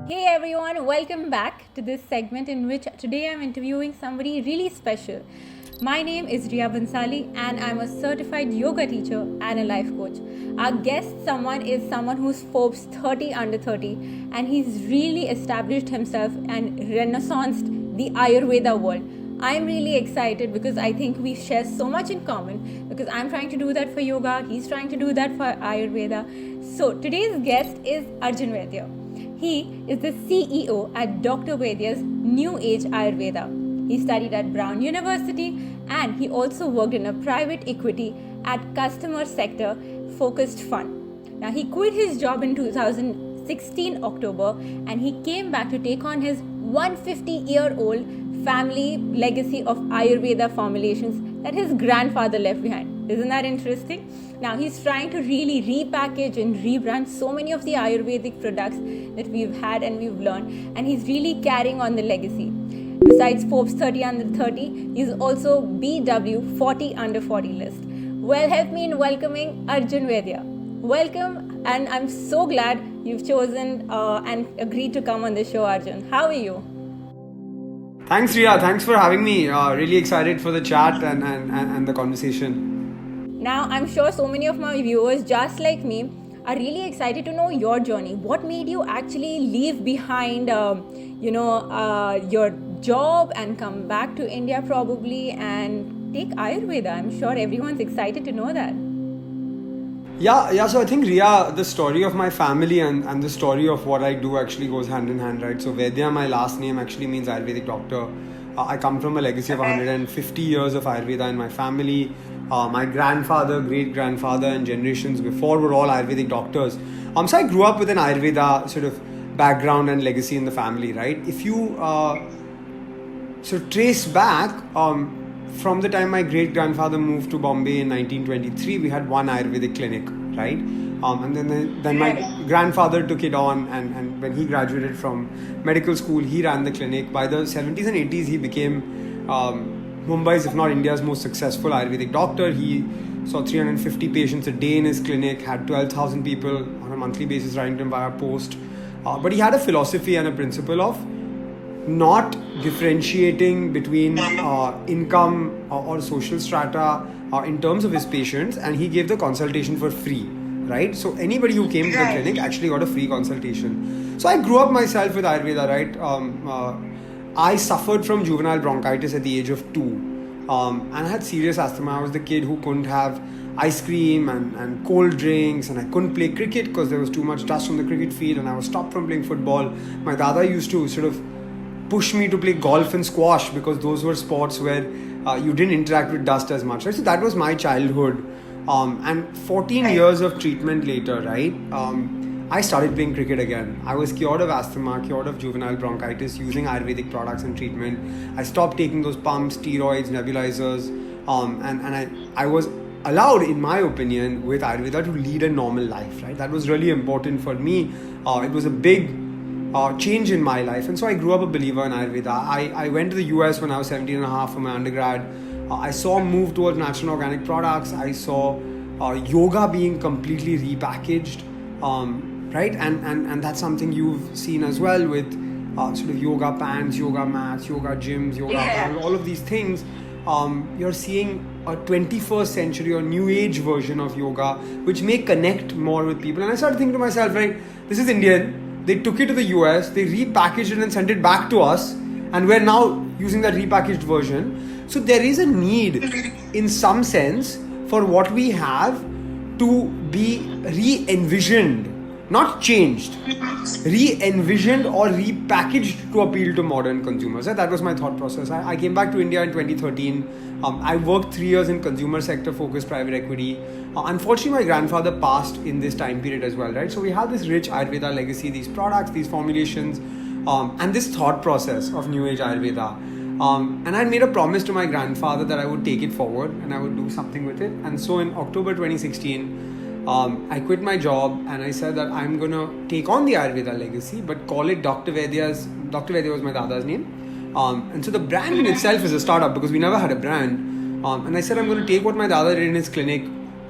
Hey everyone, welcome back to this segment in which today I'm interviewing somebody really special. My name is Riya Bansali and I'm a certified yoga teacher and a life coach. Our guest is someone who's Forbes 30 under 30 and he's really established himself and renaissanced the Ayurveda world. I'm really excited because I think we share so much in common because I'm trying to do that for yoga, he's trying to do that for Ayurveda. So today's guest is Arjun Vaidya. He is the CEO at Dr. Vaidya's New Age Ayurveda. He studied at Brown University and he also worked in a private equity at customer sector focused fund. Now he quit his job in 2016 October and he came back to take on his 150-year-old family legacy of Ayurveda formulations that his grandfather left behind. Isn't that interesting? Now he's trying to really repackage and rebrand so many of the Ayurvedic products that we've had and we've learned, and he's really carrying on the legacy. Besides Forbes 30 under 30, he's also BW 40 under 40 list. Well, help me in welcoming Arjun Vaidya. Welcome, and I'm so glad you've chosen and agreed to come on the show, Arjun. How are you? Thanks, Riya. Thanks for having me. Really excited for the chat and the conversation. Now, I'm sure so many of my viewers, just like me, are really excited to know your journey. What made you actually leave behind, your job and come back to India probably and take Ayurveda? I'm sure everyone's excited to know that. Yeah. So I think, Riya, the story of my family and the story of what I do actually goes hand in hand, right? So Vaidya, my last name, actually means Ayurvedic doctor. I come from a legacy of 150 years of Ayurveda in my family. My grandfather, great grandfather, and generations before were all Ayurvedic doctors. So I grew up with an Ayurveda sort of background and legacy in the family, right? If you trace back, from the time my great grandfather moved to Bombay in 1923, we had one Ayurvedic clinic, right? And then my grandfather took it on, and when he graduated from medical school, he ran the clinic. By the 70s and 80s, he became Mumbai's, if not India's, most successful Ayurvedic doctor. He saw 350 patients a day in his clinic, had 12,000 people on a monthly basis writing to him via post. But he had a philosophy and a principle of not differentiating between income or social strata in terms of his patients, and he gave the consultation for free, right? So anybody who came to the clinic actually got a free consultation. So I grew up myself with Ayurveda, right? I suffered from juvenile bronchitis at the age of 2, and I had serious asthma. I was the kid who couldn't have ice cream and cold drinks, and I couldn't play cricket because there was too much dust on the cricket field, and I was stopped from playing football. My dada used to sort of push me to play golf and squash because those were sports where you didn't interact with dust as much, right? So that was my childhood. And 14 years of treatment later, right, I started playing cricket again. I was cured of asthma, cured of juvenile bronchitis using Ayurvedic products and treatment. I stopped taking those pumps, steroids, nebulizers, and I was allowed, in my opinion, with Ayurveda to lead a normal life, right? That was really important for me. It was a big change in my life, and so I grew up a believer in Ayurveda. I went to the US when I was 17 and a half for my undergrad. I saw a move towards natural and organic products. I saw yoga being completely repackaged, right? And that's something you've seen as well with sort of yoga pants, yoga mats, yoga gyms, yoga all of these things. You're seeing a 21st century or new age version of yoga which may connect more with people. And I started thinking to myself, right, this is Indian. They took it to the US, they repackaged it and sent it back to us, and we're now using that repackaged version. So there is a need, in some sense, for what we have to be re-envisioned, not changed, re-envisioned or repackaged to appeal to modern consumers. That was my thought process. I came back to India in 2013. I worked 3 years in consumer sector focused private equity. Unfortunately, my grandfather passed in this time period as well, right? So we have this rich Ayurveda legacy, these products, these formulations, and this thought process of New Age Ayurveda. And I made a promise to my grandfather that I would take it forward and I would do something with it. And so in October 2016, I quit my job and I said that I'm going to take on the Ayurveda legacy, but call it Dr. Vaidya's. Dr. Vaidya was my dada's name. And so the brand in itself is a startup because we never had a brand. And I said I'm going to take what my dada did in his clinic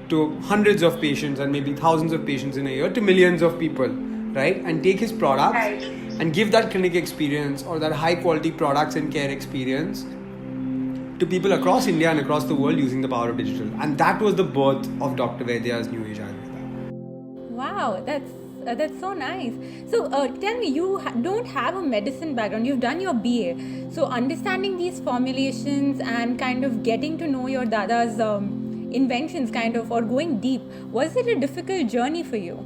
to hundreds of patients and maybe thousands of patients in a year to millions of people, right? And take his products and give that clinic experience or that high quality products and care experience to people across India and across the world using the power of digital. And that was the birth of Dr. Vaidya's New Age Ayurveda. Wow, that's so nice. So tell me, you don't have a medicine background. You've done your BA. So understanding these formulations and kind of getting to know your Dada's inventions kind of, or going deep, was it a difficult journey for you?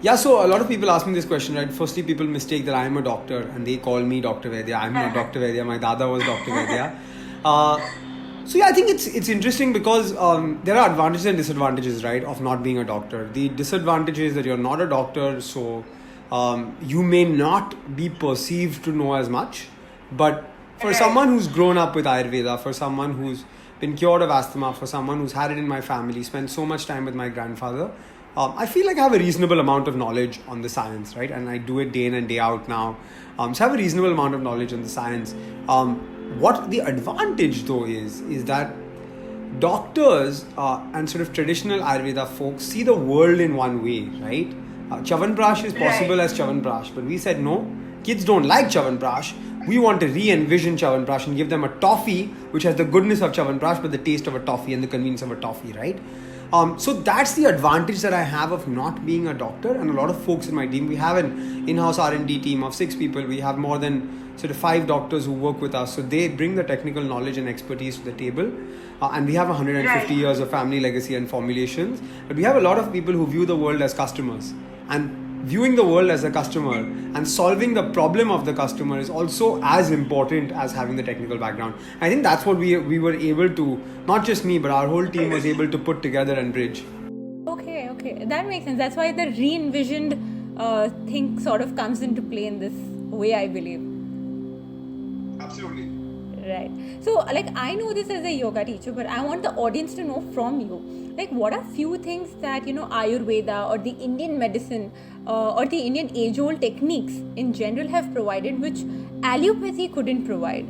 Yeah, so a lot of people ask me this question, right? Firstly, people mistake that I'm a doctor and they call me Dr. Vaidya. I'm not Dr. Vaidya. My Dada was Dr. Vaidya. So yeah, I think it's interesting because there are advantages and disadvantages, right, of not being a doctor. The disadvantage is that you're not a doctor, so you may not be perceived to know as much. But for someone who's grown up with Ayurveda, for someone who's been cured of asthma, for someone who's had it in my family, spent so much time with my grandfather, I feel like I have a reasonable amount of knowledge on the science, right? And I do it day in and day out now. So I have a reasonable amount of knowledge on the science. What the advantage though is that doctors and sort of traditional Ayurveda folks see the world in one way, right? Chyawanprash is possible as Chyawanprash, but we said no, kids don't like Chyawanprash. We want to re-envision Chyawanprash and give them a toffee which has the goodness of Chyawanprash but the taste of a toffee and the convenience of a toffee, right? So that's the advantage that I have of not being a doctor. And a lot of folks in my team, we have an in-house R&D team of 6 people. We have more than sort of 5 doctors who work with us. So they bring the technical knowledge and expertise to the table. And we have 150 years of family legacy and formulations. But we have a lot of people who view the world as customers. And viewing the world as a customer and solving the problem of the customer is also as important as having the technical background. I think that's what we were able to, not just me, but our whole team was able to put together and bridge. Okay. That makes sense. That's why the re-envisioned thing sort of comes into play in this way, I believe. Absolutely. Right. So, like, I know this as a yoga teacher, but I want the audience to know from you. Like, what are few things that, Ayurveda or the Indian medicine or the Indian age-old techniques in general have provided, which allopathy couldn't provide?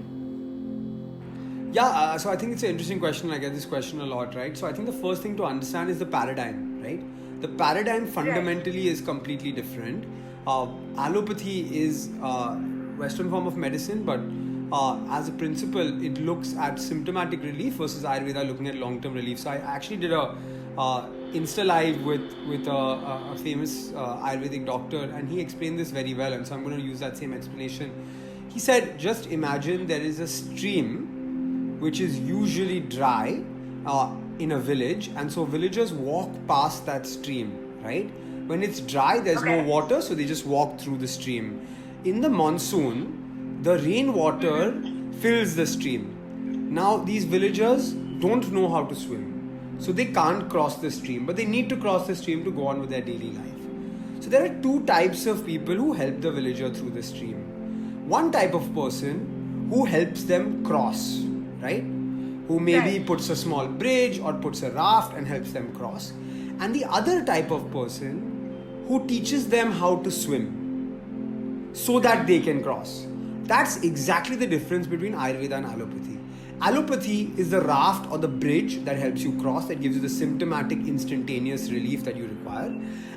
Yeah, so I think it's an interesting question. I get this question a lot, right? So I think the first thing to understand is the paradigm, right? The paradigm fundamentally is completely different. Allopathy is a Western form of medicine, but as a principle, it looks at symptomatic relief versus Ayurveda looking at long-term relief. So I actually did a Insta Live with a famous Ayurvedic doctor, and he explained this very well, and so I'm going to use that same explanation. He said, just imagine there is a stream which is usually dry in a village, and so villagers walk past that stream, right? When it's dry, there's no water, so they just walk through the stream. In the monsoon, the rainwater fills the stream. Now, these villagers don't know how to swim, so they can't cross the stream, but they need to cross the stream to go on with their daily life. So there are 2 types of people who help the villager through the stream. One type of person who helps them cross, right? Who maybe puts a small bridge or puts a raft and helps them cross. And the other type of person who teaches them how to swim so that they can cross. That's exactly the difference between Ayurveda and allopathy. Allopathy is the raft or the bridge that helps you cross, that gives you the symptomatic instantaneous relief that you require.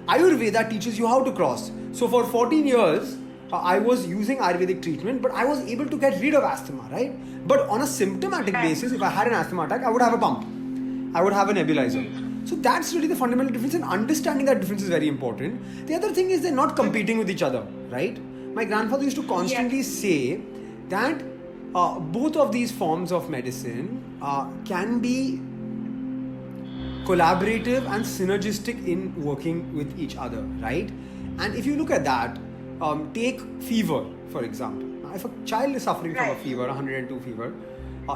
Ayurveda teaches you how to cross. So for 14 years, I was using Ayurvedic treatment, but I was able to get rid of asthma, right? But on a symptomatic basis, if I had an asthma attack, I would have a pump. I would have a nebulizer. So that's really the fundamental difference, and understanding that difference is very important. The other thing is they're not competing with each other, right? My grandfather used to constantly say that both of these forms of medicine can be collaborative and synergistic in working with each other, right? And if you look at that, take fever, for example. Now, if a child is suffering from a fever, 102 fever,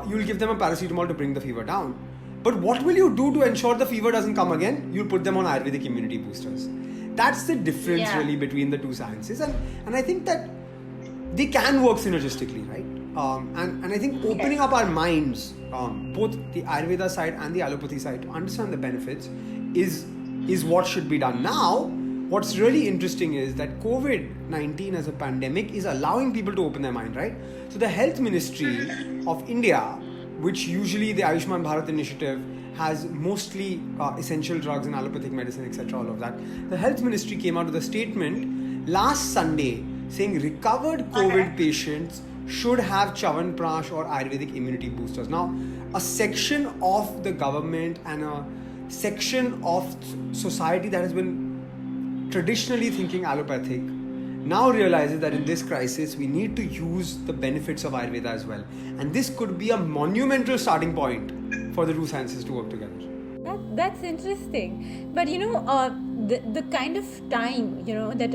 you'll give them a paracetamol to bring the fever down. But what will you do to ensure the fever doesn't come again? You'll put them on Ayurvedic immunity boosters. That's the difference really between the 2 sciences. And I think that they can work synergistically, right? And I think opening up our minds, both the Ayurveda side and the allopathy side, to understand the benefits is what should be done. Now, what's really interesting is that COVID-19 as a pandemic is allowing people to open their mind, right? So the Health Ministry of India, which usually the Ayushman Bharat initiative has mostly essential drugs and allopathic medicine, etc., all of that. The Health Ministry came out with a statement last Sunday saying recovered COVID patients should have Chyawanprash or Ayurvedic immunity boosters. Now, a section of the government and a section of society that has been traditionally thinking allopathic now realizes that in this crisis we need to use the benefits of Ayurveda as well. And this could be a monumental starting point for the two sciences to work together. That's interesting. But the kind of time that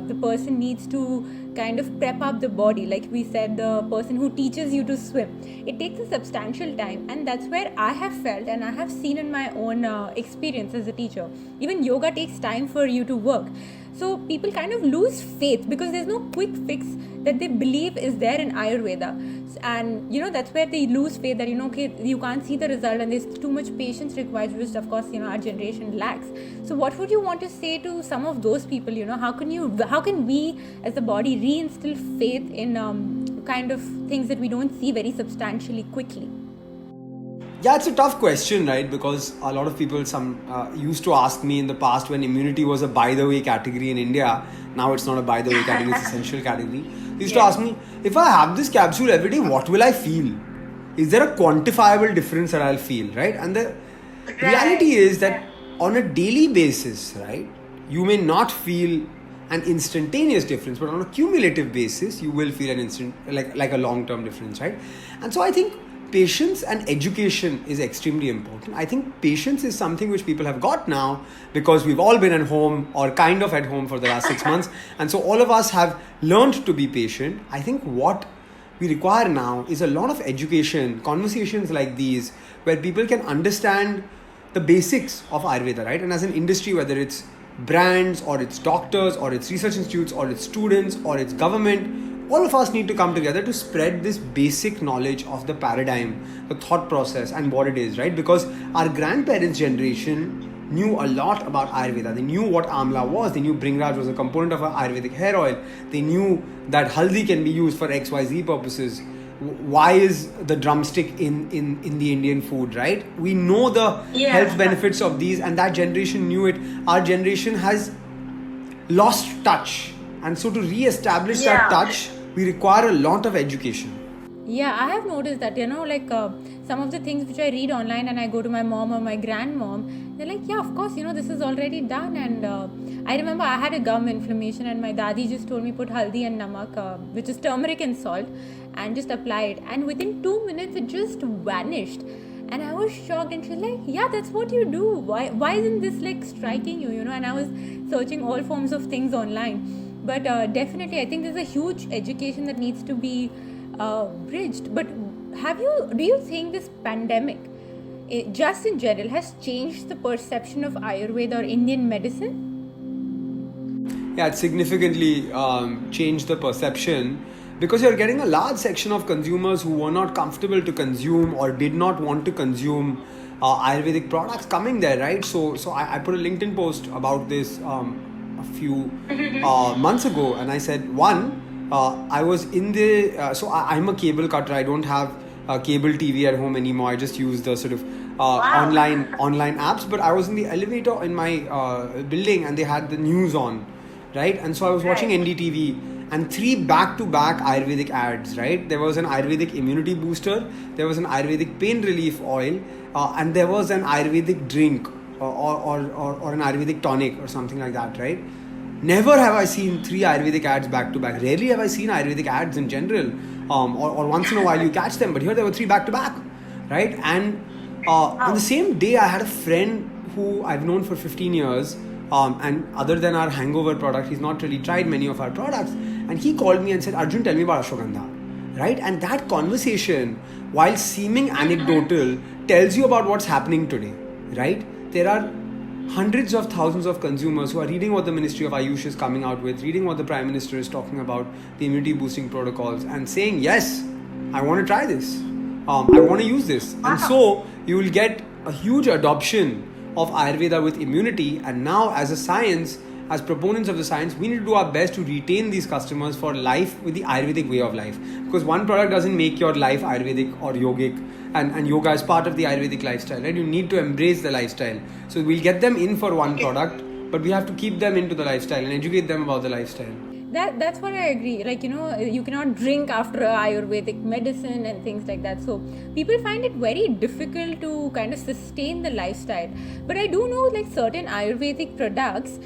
the person needs to kind of prep up the body, like we said, the person who teaches you to swim, it takes a substantial time, and that's where I have felt and I have seen in my own experience as a teacher, even yoga takes time for you to work. So people kind of lose faith because there's no quick fix that they believe is there in Ayurveda. And that's where they lose faith that okay, you can't see the result and there's too much patience required, which of course our generation lacks. So what would you want to say to some of those people? How can we as the body reinstill faith in kind of things that we don't see very substantially quickly? Yeah, it's a tough question, right? Because a lot of people used to ask me in the past when immunity was a by the way category in India. Now it's not a by the way category, it's essential category. They used to ask me, if I have this capsule every day, what will I feel? Is there a quantifiable difference that I'll feel, right? And the reality is that on a daily basis, right, you may not feel an instantaneous difference, but on a cumulative basis, you will feel an instant, like a long-term difference, right? And so I think patience and education is extremely important. I think patience is something which people have got now because we've all been at home or kind of at home for the last 6 months. And so all of us have learned to be patient. I think what we require now is a lot of education, conversations like these, where people can understand the basics of Ayurveda, right? And as an industry, whether it's brands or it's doctors or it's research institutes or it's students or it's government, all of us need to come together to spread this basic knowledge of the paradigm, the thought process and what it is, right? Because our grandparents' generation knew a lot about Ayurveda. They knew what Amla was. They knew Bringraj was a component of an Ayurvedic hair oil. They knew that Haldi can be used for XYZ purposes. Why is the drumstick in the Indian food, right? We know the health benefits of these, and that generation knew it. Our generation has lost touch. And so to re-establish that touch, we require a lot of education. Yeah, I have noticed that, some of the things which I read online and I go to my mom or my grandmom, they're like, yeah, of course, this is already done. And I remember I had a gum inflammation and my dadi just told me put haldi and namak, which is turmeric and salt, and just apply it. And within 2 minutes, it just vanished. And I was shocked, and she's like, yeah, that's what you do. Why isn't this like striking you, And I was searching all forms of things online. But definitely, I think there's a huge education that needs to be bridged. But do you think this pandemic, just in general, has changed the perception of Ayurveda or Indian medicine? Yeah, it significantly changed the perception because you're getting a large section of consumers who were not comfortable to consume or did not want to consume Ayurvedic products coming there, right? So I put a LinkedIn post about this a few months ago, and I said, I was in the I'm a cable cutter. I don't have cable TV at home anymore. I just use the sort of online apps. But I was in the elevator in my building, and they had the news on, right? And so I was watching NDTV, and 3 back-to-back Ayurvedic ads, right? There was an Ayurvedic immunity booster, there was an Ayurvedic pain relief oil, and there was an Ayurvedic drink or an Ayurvedic tonic or something like that, right? Never have I seen 3 Ayurvedic ads back-to-back. Rarely have I seen Ayurvedic ads in general, or once in a while you catch them, but here there were 3 back-to-back, right? And on the same day, I had a friend who I've known for 15 years, and other than our hangover product, he's not really tried many of our products, and he called me and said, Arjun, tell me about ashwagandha, right? And that conversation, while seeming anecdotal, tells you about what's happening today, right? There are hundreds of thousands of consumers who are reading what the Ministry of Ayush is coming out with, reading what the Prime Minister is talking about, the immunity boosting protocols, and saying, yes, I want to try this. I want to use this. And so you will get a huge adoption of Ayurveda with immunity. And now as a science, as proponents of the science, we need to do our best to retain these customers for life with the Ayurvedic way of life. Because one product doesn't make your life Ayurvedic or yogic. And yoga is part of the Ayurvedic lifestyle, right? You need to embrace the lifestyle. So we'll get them in for one product, but we have to keep them into the lifestyle and educate them about the lifestyle. That's what I agree. Like, you cannot drink after Ayurvedic medicine and things like that. So people find it very difficult to kind of sustain the lifestyle. But I do know like certain Ayurvedic products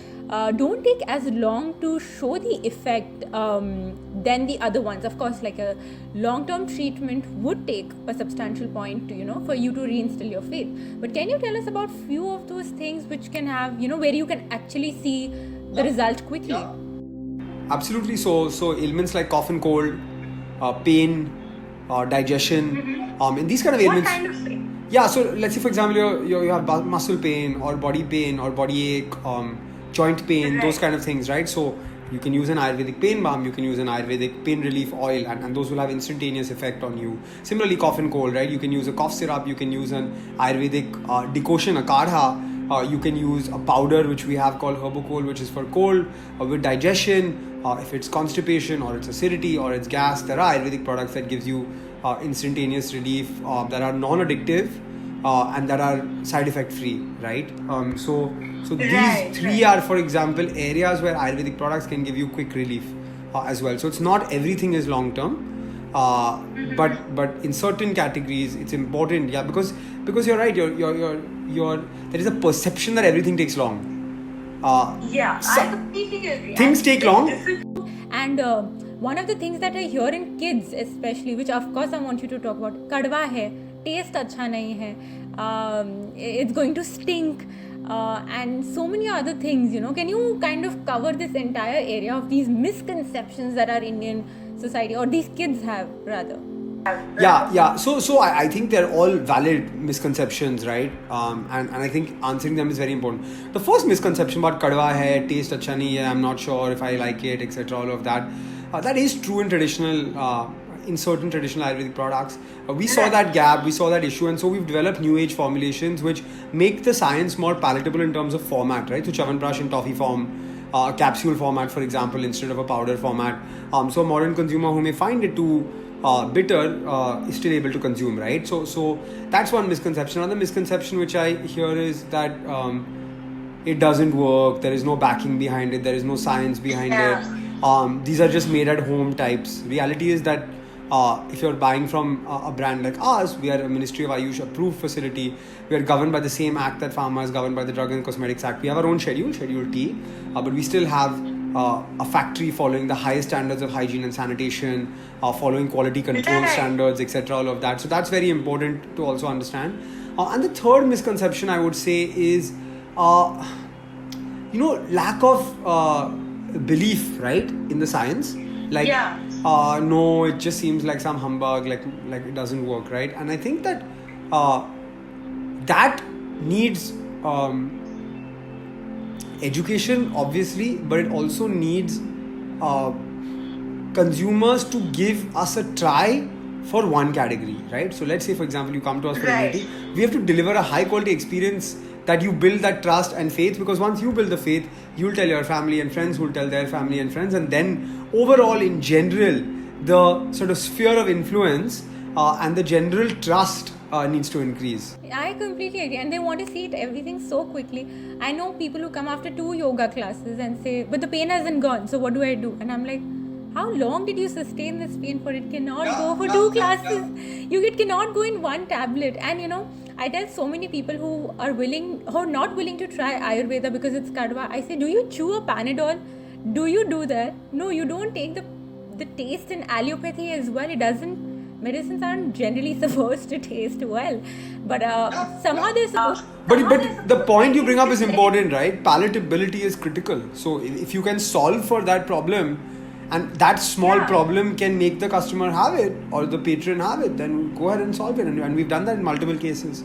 don't take as long to show the effect than the other ones. Of course, like a long-term treatment would take a substantial point to, for you to reinstill your faith. But can you tell us about few of those things which can have, where you can actually see the result quickly? Yeah. Absolutely. So ailments like cough and cold, pain, digestion, and these kind of ailments. What kind of pain? Yeah. So let's say, for example, you have muscle pain or body ache, joint pain, Right. those kind of things, right? So you can use an Ayurvedic pain balm, you can use an Ayurvedic pain relief oil, and those will have instantaneous effect on you. Similarly, cough and cold, right? You can use a cough syrup, you can use an Ayurvedic decoction, a kadha. You can use a powder which we have called Herbocol, which is for cold, with digestion. If it's constipation or it's acidity or it's gas, there are Ayurvedic products that gives you instantaneous relief that are non-addictive and that are side effect free, right? So these Right, three right. are, for example, areas where Ayurvedic products can give you quick relief as well. So it's not everything is long term. But in certain categories it's important, yeah, because you're right, you're there is a perception that everything takes long. Yeah, So- I completely agree. Things And take it's long. difficult. And one of the things that I hear in kids especially, which of course I want you to talk about, kadwa hai, taste अच्छा नहीं है, it's going to stink, and so many other things, Can you kind of cover this entire area of these misconceptions that our Indian society or these kids have rather? Yeah. So I think they're all valid misconceptions, right? And I think answering them is very important. The first misconception about kadwa hai, taste acha nahi hai, I'm not sure if I like it, etc. All of that, that is true in certain traditional Ayurvedic products. We saw that gap, we saw that issue, and so we've developed new age formulations which make the science more palatable in terms of format, right? So Chyawanprash in toffee form, capsule format, for example, instead of a powder format. So a modern consumer who may find it too bitter is still able to consume, right? So that's one misconception. Another misconception which I hear is that it doesn't work, there is no backing behind it, there is no science behind it. These are just made at home types. Reality is that if you're buying from a brand like ours, we are a Ministry of Ayush approved facility. We are governed by the same act that pharma is governed by, the Drug and Cosmetics Act. We have our own schedule T, but we still have a factory following the highest standards of hygiene and sanitation, following quality control Right. standards, etc. All of that. So that's very important to also understand. And the third misconception I would say is, lack of belief, right, in the science. Like, Yeah. no, it just seems like some humbug, like it doesn't work, right? And I think that that needs education, obviously, but it also needs consumers to give us a try for one category, right? So let's say, for example, you come to us for Right. immunity. We have to deliver a high quality experience that you build that trust and faith, because once you build the faith, you'll tell your family and friends who'll tell their family and friends, and then overall in general the sort of sphere of influence and the general trust needs to increase. I completely agree, and they want to see it everything so quickly. I know people who come after 2 yoga classes and say, but the pain hasn't gone, so what do I do? And I'm like, how long did you sustain this pain for? It cannot go for 2 classes. It cannot go in one tablet. And I tell so many people who are not willing to try Ayurveda because it's kadwa. I say, do you chew a Panadol? Do you do that? No, you don't take the taste in allopathy as well. It doesn't. Medicines aren't generally supposed to taste well, but somehow they're supposed. But the point you bring up is important, right? Palatability is critical. So if you can solve for that problem, and that small Yeah. problem can make the customer have it or the patron have it, then go ahead and solve it. And we've done that in multiple cases.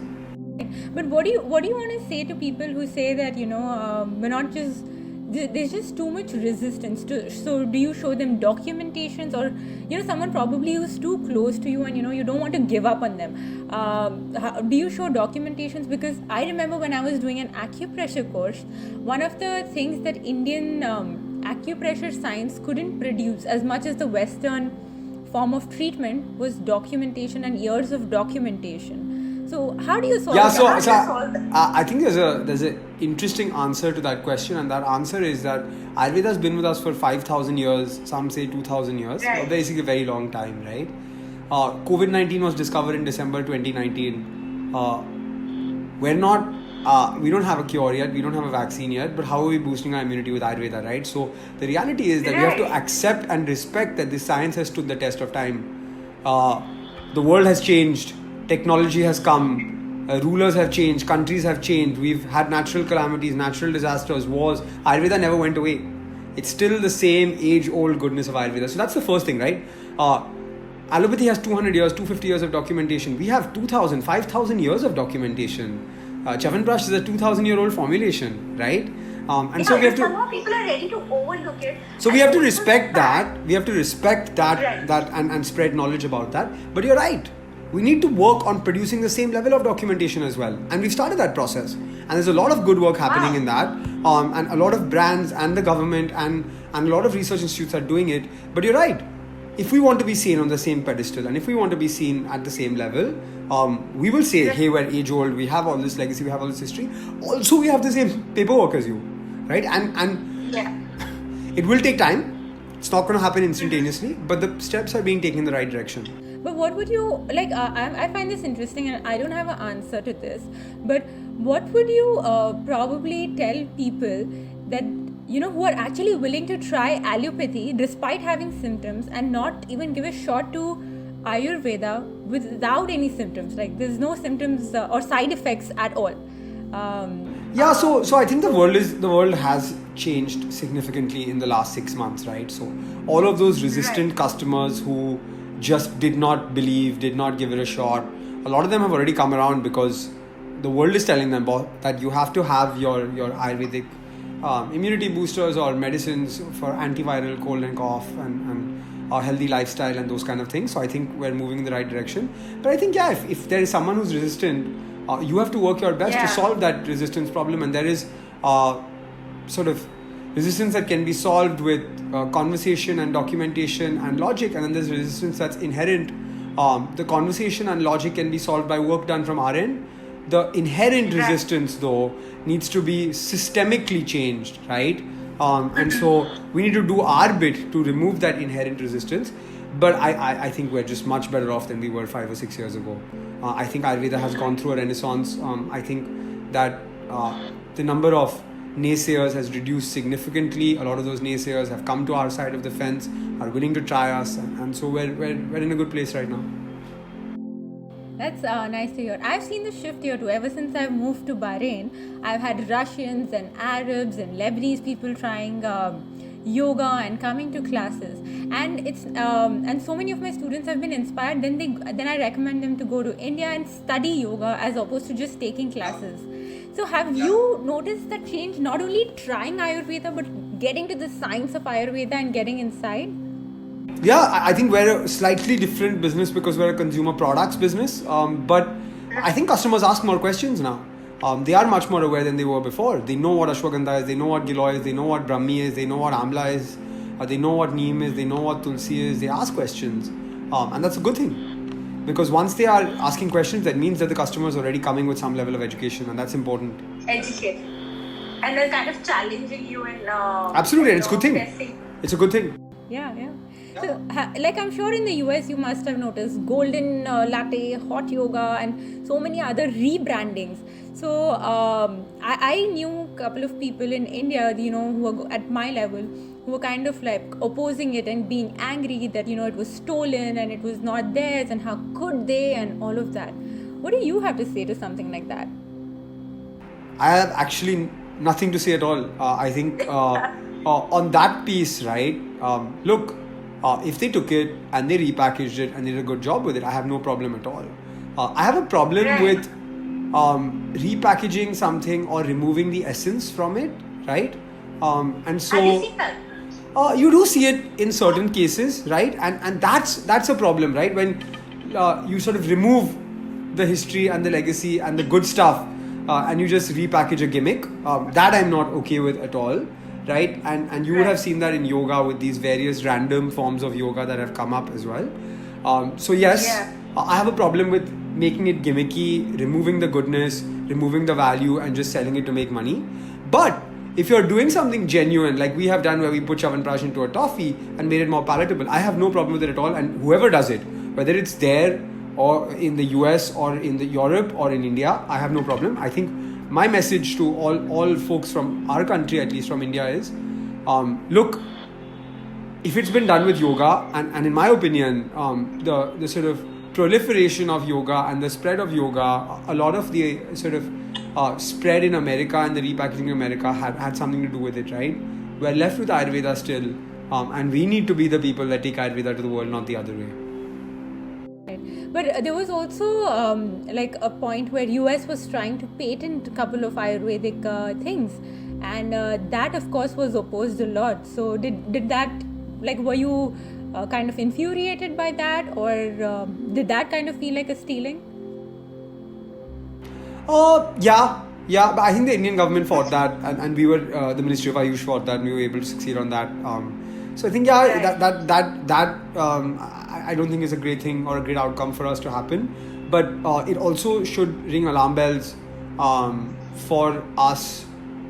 But what do you want to say to people who say that we're not just there's just too much resistance to? So do you show them documentations, or someone probably who's too close to you and you don't want to give up on them? Do you show documentations? Because I remember when I was doing an acupressure course, one of the things that Indian acupressure science couldn't produce as much as the Western form of treatment was documentation and years of documentation. So how do you solve Yeah, that? so, How do so you solve that? I think there's a interesting answer to that question, and that answer is that Ayurveda has been with us for 5,000 years. Some say 2,000 years. Right. Basically, a very long time, right? COVID-19 was discovered in December 2019. We don't have a cure yet. We don't have a vaccine yet. But how are we boosting our immunity with Ayurveda, right? So the reality is that we have to Right. accept and respect that this science has stood the test of time. The world has changed, technology has come, rulers have changed, countries have changed, we've had natural calamities, natural disasters, wars. Ayurveda never went away. It's still the same age-old goodness of Ayurveda. So that's the first thing, right? Allopathy has 200 years, 250 years of documentation. We have 2,000, 5,000 years of documentation. Chyawanprash is a 2,000-year-old formulation, right? And so we have to. Somehow people are ready to overlook it. So we And have to also respect the fact- that. We have to respect that, Right. and spread knowledge about that. But you're right. We need to work on producing the same level of documentation as well. And we've started that process. And there's a lot of good work happening Wow. in that. And a lot of brands and the government and a lot of research institutes are doing it. But you're right. If we want to be seen on the same pedestal and if we want to be seen at the same level, we will say, hey, we're age old, we have all this legacy, we have all this history. Also, we have the same paperwork as you, right? And Yeah. it will take time. It's not going to happen instantaneously, but the steps are being taken in the right direction. But what would you like? I find this interesting, and I don't have an answer to this. But what would you probably tell people that who are actually willing to try allopathy despite having symptoms and not even give a shot to Ayurveda without any symptoms? Like there's no symptoms or side effects at all. Yeah, so I think the world has changed significantly in the last 6 months, right? So all of those resistant Right. customers who just did not believe, did not give it a shot, a lot of them have already come around because the world is telling them that you have to have your Ayurvedic immunity boosters or medicines for antiviral, cold and cough, and a healthy lifestyle and those kind of things. So I think we're moving in the right direction. But I think, yeah, if there is someone who's resistant, you have to work your best to Yeah. solve that resistance problem. And there is sort of resistance that can be solved with conversation and documentation and logic. And then there's resistance that's inherent. The conversation and logic can be solved by work done from our end. The inherent Right. resistance, though, needs to be systemically changed, right? And so we need to do our bit to remove that inherent resistance. But I think we're just much better off than we were 5 or 6 years ago. I think Ayurveda has gone through a renaissance. I think that the number of naysayers has reduced significantly. A lot of those naysayers have come to our side of the fence, are willing to try us, and so we're in a good place right now. That's nice to hear. I've seen the shift here too. Ever since I've moved to Bahrain, I've had Russians and Arabs and Lebanese people trying yoga and coming to classes, and it's and so many of my students have been inspired. Then I recommend them to go to India and study yoga as opposed to just taking classes. So have you noticed that change? Not only trying Ayurveda, but getting to the science of Ayurveda and getting inside. Yeah, I think we're a slightly different business because we're a consumer products business. But I think customers ask more questions now. They are much more aware than they were before. They know what ashwagandha is, they know what giloy is, they know what brahmi is, they know what amla is, they know what neem is, they know what tulsi is. They ask questions. And that's a good thing. Because once they are asking questions, that means that the customer is already coming with some level of education, and that's important. Educate. And they're kind of challenging you in Absolutely, and it's a good thing. testing. It's a good thing. Yeah. So, like I'm sure in the US you must have noticed golden latte, hot yoga, and so many other rebrandings. So I knew a couple of people in India, who were at my level, who were kind of like opposing it and being angry that it was stolen and it was not theirs and how could they and all of that. What do you have to say to something like that? I have actually nothing to say at all. I think on that piece, right? Look, if they took it and they repackaged it and did a good job with it, I have no problem at all. I have a problem Right. with repackaging something or removing the essence from it, right? And so Have you seen that? you do see it in certain cases, right? And that's a problem, right? When you sort of remove the history and the legacy and the good stuff and you just repackage a gimmick, that I'm not okay with at all, right? And you would have seen that in yoga with these various random forms of yoga that have come up as well. So yes, Yeah. I have a problem with making it gimmicky, removing the goodness, removing the value, and just selling it to make money. But if you're doing something genuine, like we have done where we put Chyawanprash into a toffee and made it more palatable, I have no problem with it at all. And whoever does it, whether it's there or in the US or in the Europe or in India, I have no problem. I think my message to all folks from our country, at least from India, is look, if it's been done with yoga, and in my opinion, the sort of proliferation of yoga and the spread of yoga, a lot of the sort of spread in America and the repackaging in America had something to do with it, right? We're left with Ayurveda still, and we need to be the people that take Ayurveda to the world, not the other way. But there was also like a point where US was trying to patent a couple of Ayurvedic things, and that of course was opposed a lot. So did that, like, were you kind of infuriated by that, or did that kind of feel like a stealing? Yeah, but I think the Indian government fought that, and we were the Ministry of Ayush fought that, and we were able to succeed on that. So I think that I don't think is a great thing or a great outcome for us to happen, but it also should ring alarm bells for us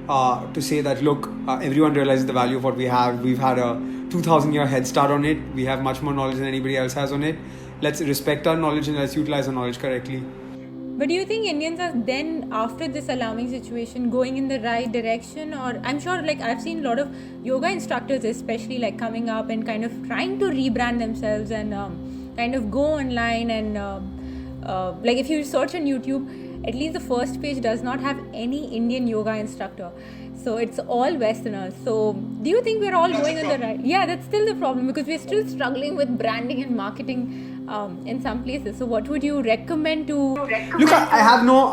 to say that look, everyone realizes the value of what we have. We've had a 2,000-year head start on it. We have much more knowledge than anybody else has on it. Let's respect our knowledge and let's utilize our knowledge correctly. But do you think Indians are then, after this alarming situation, going in the right direction? Or I'm sure, like, I've seen a lot of yoga instructors especially, like, coming up and kind of trying to rebrand themselves and kind of go online and like, if you search on YouTube, at least the first page does not have any Indian yoga instructor. So it's all Westerners. So do you think we're all going in the right? Yeah, that's still the problem, because we're still struggling with branding and marketing in some places. So what would you recommend to? Look, I have no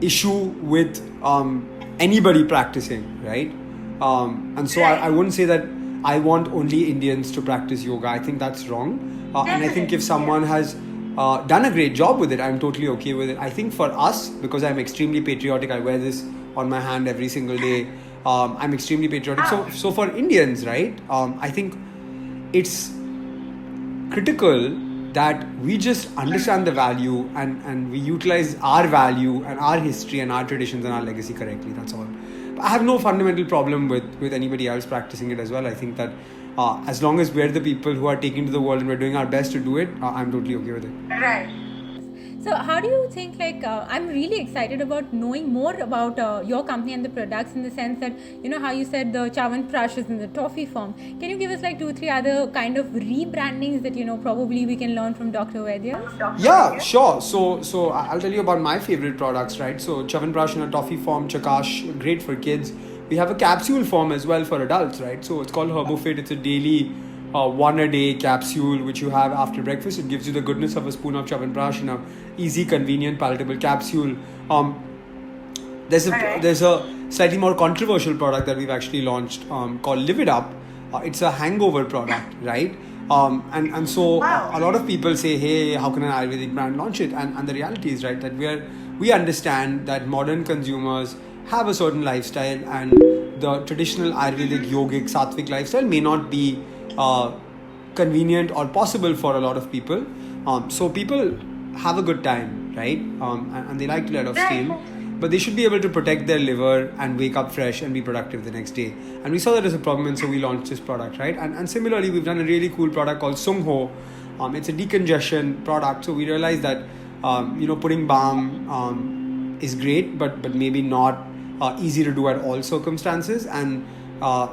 issue with anybody practicing, right? And so I wouldn't say that I want only Indians to practice yoga. I think that's wrong. And I think if someone has done a great job with it, I'm totally okay with it. I think for us, because I'm extremely patriotic, I wear this on my hand every single day. I'm extremely patriotic. So for Indians, right? I think it's critical that we just understand the value and we utilize our value and our history and our traditions and our legacy correctly. That's all. I have no fundamental problem with anybody else practicing it as well. I think that as long as we're the people who are taking to the world and we're doing our best to do it, I'm totally okay with it. Right. So how do you think, like, I'm really excited about knowing more about your company and the products, in the sense that, you know, how you said the Chyawanprash is in the toffee form. Can you give us like 2-3 other kind of rebrandings that, you know, probably we can learn from Dr. Vaidya? Yeah, sure. So I'll tell you about my favorite products, right? So Chyawanprash in a toffee form, Chakash, great for kids. We have a capsule form as well for adults, right? So it's called HerboFit. It's a daily one a day capsule which you have after breakfast. It gives you the goodness of a spoon of Chyawanprash in a easy, convenient, palatable capsule. There's a slightly more controversial product that we've actually launched called Live It Up. It's a hangover product, right? And so a lot of people say, hey, how can an Ayurvedic brand launch it? And the reality is, right, that we understand that modern consumers have a certain lifestyle, and the traditional Ayurvedic, yogic, sattvic lifestyle may not be convenient or possible for a lot of people. So people have a good time, right? And they like to let off steam, but they should be able to protect their liver and wake up fresh and be productive the next day. And we saw that as a problem, and so we launched this product, right? And similarly, we've done a really cool product called Sungho. It's a decongestion product. So we realized that putting balm is great, but maybe not easy to do at all circumstances. And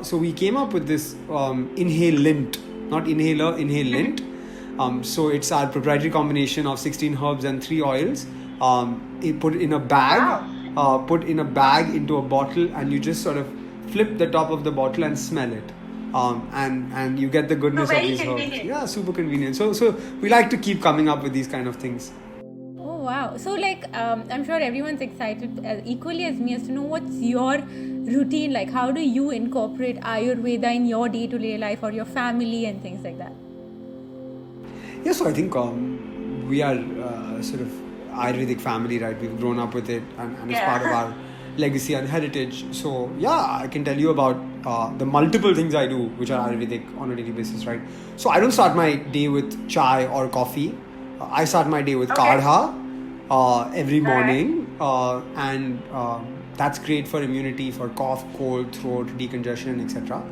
so we came up with this Inhale Lint, not inhaler, Inhale Lint. So it's our proprietary combination of 16 herbs and 3 oils. Put in a bag, into a bottle, and you just sort of flip the top of the bottle and smell it. And you get the goodness of these herbs. Yeah, super convenient. So we like to keep coming up with these kind of things. Wow. So like, I'm sure everyone's excited equally as me as to know what's your routine like. How do you incorporate Ayurveda in your day-to-day life or your family and things like that? Yeah, so I think we are sort of Ayurvedic family, right? We've grown up with it, and it's part of our legacy and heritage. So yeah, I can tell you about the multiple things I do which are Ayurvedic on a daily basis, right? So I don't start my day with chai or coffee. I start my day with Okay. kadha every Alright. morning, and that's great for immunity, for cough, cold, throat, decongestion, etc.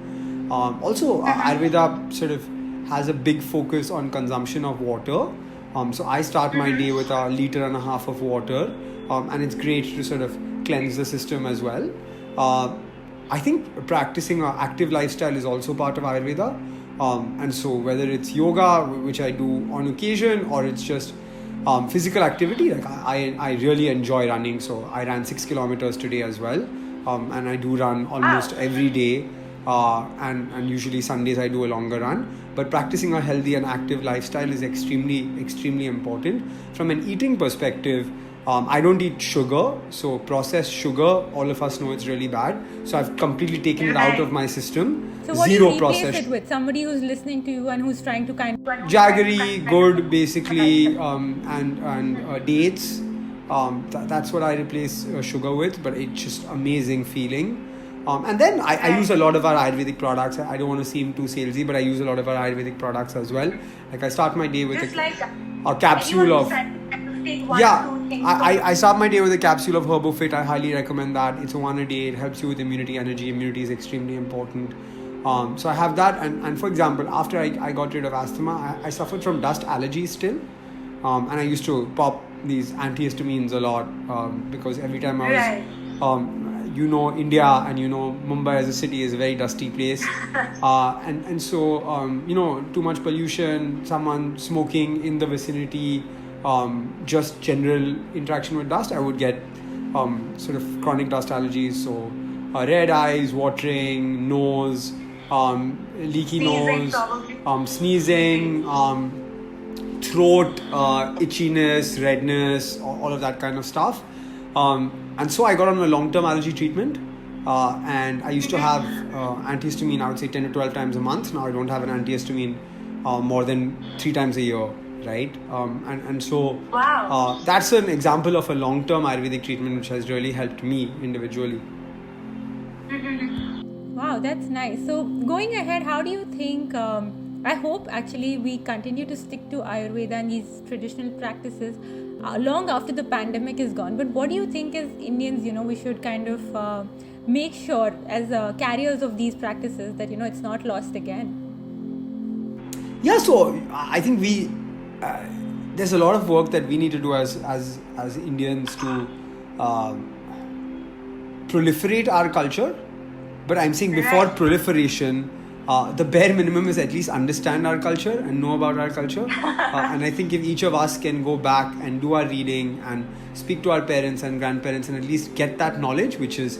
Also, Ayurveda sort of has a big focus on consumption of water. So I start my day with 1.5 liters of water, and it's great to sort of cleanse the system as well. I think practicing an active lifestyle is also part of Ayurveda. And so whether it's yoga, which I do on occasion, or it's just physical activity, like I really enjoy running. So I ran 6 kilometers today as well. And I do run almost every day. And usually Sundays I do a longer run. But practicing a healthy and active lifestyle is extremely important. From an eating perspective, I don't eat sugar, so processed sugar, all of us know it's really bad. So I've completely taken it out of my system. So what Zero do you replace processed. it with? Somebody who's listening to you and who's trying to kind of... Jaggery, good, basically, and dates. That's what I replace sugar with, but it's just amazing feeling. And then I use a lot of our Ayurvedic products. I don't want to seem too salesy, but I use a lot of our Ayurvedic products as well. Like I start my day with Just like a capsule of... I start my day with a capsule of HerboFit. I highly recommend that. It's a 1 a day. It helps you with immunity, energy. Immunity is extremely important. So I have that. And for example, after I got rid of asthma, I suffered from dust allergies still. And I used to pop these antihistamines a lot because every time I was... India and Mumbai as a city is a very dusty place. And so, too much pollution, someone smoking in the vicinity, just general interaction with dust, I would get sort of chronic dust allergies. So red eyes, watering, nose, leaky Sneezing, nose, sneezing, throat, itchiness, redness, all of that kind of stuff. And so I got on a long-term allergy treatment, and I used to have antihistamine, I would say 10 to 12 times a month. Now I don't have an antihistamine more than 3 times a year, right? And so Wow. that's an example of a long-term Ayurvedic treatment which has really helped me individually. Wow, that's nice. So going ahead, how do you think... I hope actually we continue to stick to Ayurveda and these traditional practices long after the pandemic is gone. But what do you think as Indians, we should kind of make sure as carriers of these practices that, it's not lost again? Yeah, so I think there's a lot of work that we need to do as Indians to proliferate our culture. But I'm saying before proliferation, the bare minimum is at least understand our culture and know about our culture. And I think if each of us can go back and do our reading and speak to our parents and grandparents and at least get that knowledge, which is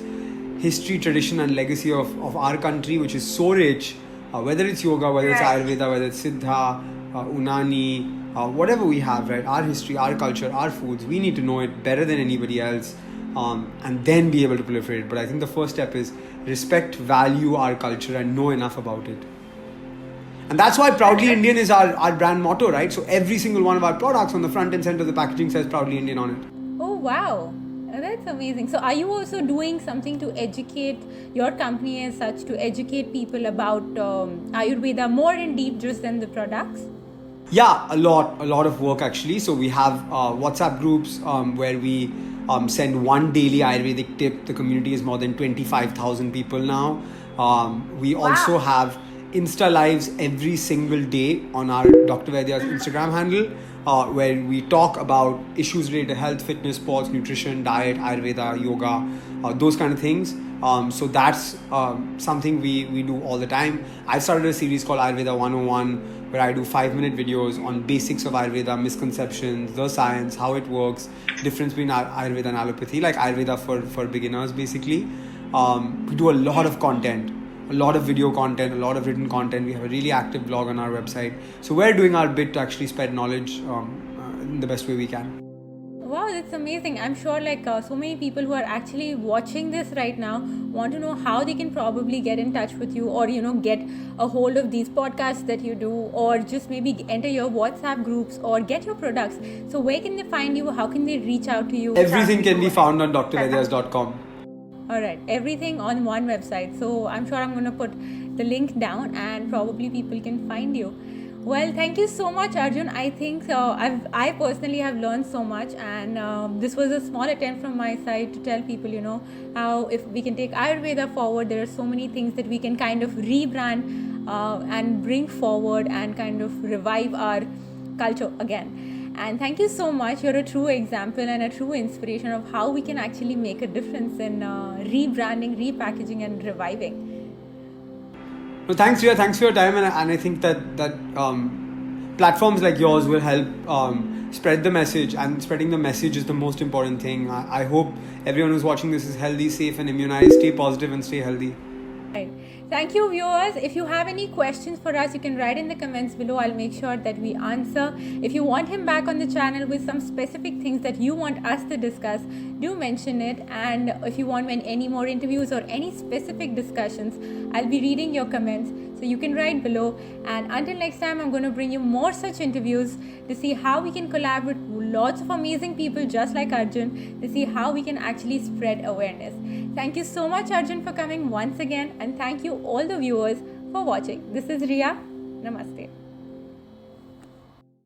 history, tradition and legacy of our country, which is so rich, whether it's yoga, whether it's Ayurveda, whether it's Siddha, Unani, whatever we have, right? Our history, our culture, our foods, we need to know it better than anybody else, and then be able to proliferate it. But I think the first step is respect, value our culture and know enough about it. And that's why Proudly Indian is our brand motto, right? So every single one of our products on the front and center of the packaging says Proudly Indian on it. Oh, wow. That's amazing. So are you also doing something to educate your company as such, to educate people about Ayurveda more in deep just than the products? Yeah, a lot of work actually. So we have WhatsApp groups where we send one daily Ayurvedic tip. The community is more than 25,000 people now. We also have Insta Lives every single day on our Dr. Vaidya's Instagram handle, where we talk about issues related to health, fitness, sports, nutrition, diet, Ayurveda, yoga, those kind of things. So that's something we do all the time. I started a series called Ayurveda 101, where I do 5-minute videos on basics of Ayurveda, misconceptions, the science, how it works, difference between Ayurveda and allopathy, like Ayurveda for beginners basically. We do a lot of content, a lot of video content, a lot of written content. We have a really active blog on our website. So we're doing our bit to actually spread knowledge in the best way we can. Wow, that's amazing. I'm sure so many people who are actually watching this right now want to know how they can probably get in touch with you, or get a hold of these podcasts that you do, or just maybe enter your WhatsApp groups or get your products. So where can they find you? How can they reach out to you? Everything can be found on drvaidyas.com. Alright, everything on one website. So I'm sure I'm going to put the link down and probably people can find you. Well, thank you so much, Arjun. I think I personally have learned so much, and this was a small attempt from my side to tell people, how if we can take Ayurveda forward, there are so many things that we can kind of rebrand and bring forward and kind of revive our culture again. And thank you so much. You're a true example and a true inspiration of how we can actually make a difference in rebranding, repackaging, and reviving. No, thanks, Ria. Thanks for your time, and I think that platforms like yours will help spread the message, and spreading the message is the most important thing. I hope everyone who's watching this is healthy, safe, and immunized. Stay positive and stay healthy. Right. Thank you, viewers. If you have any questions for us, you can write in the comments below. I'll make sure that we answer. If you want him back on the channel with some specific things that you want us to discuss, do mention it. And if you want any more interviews or any specific discussions, I'll be reading your comments. So you can write below. And until next time, I'm going to bring you more such interviews to see how we can collaborate with lots of amazing people just like Arjun, to see how we can actually spread awareness. Thank you so much, Arjun, for coming once again, and thank you all the viewers for watching. This is Ria. Namaste.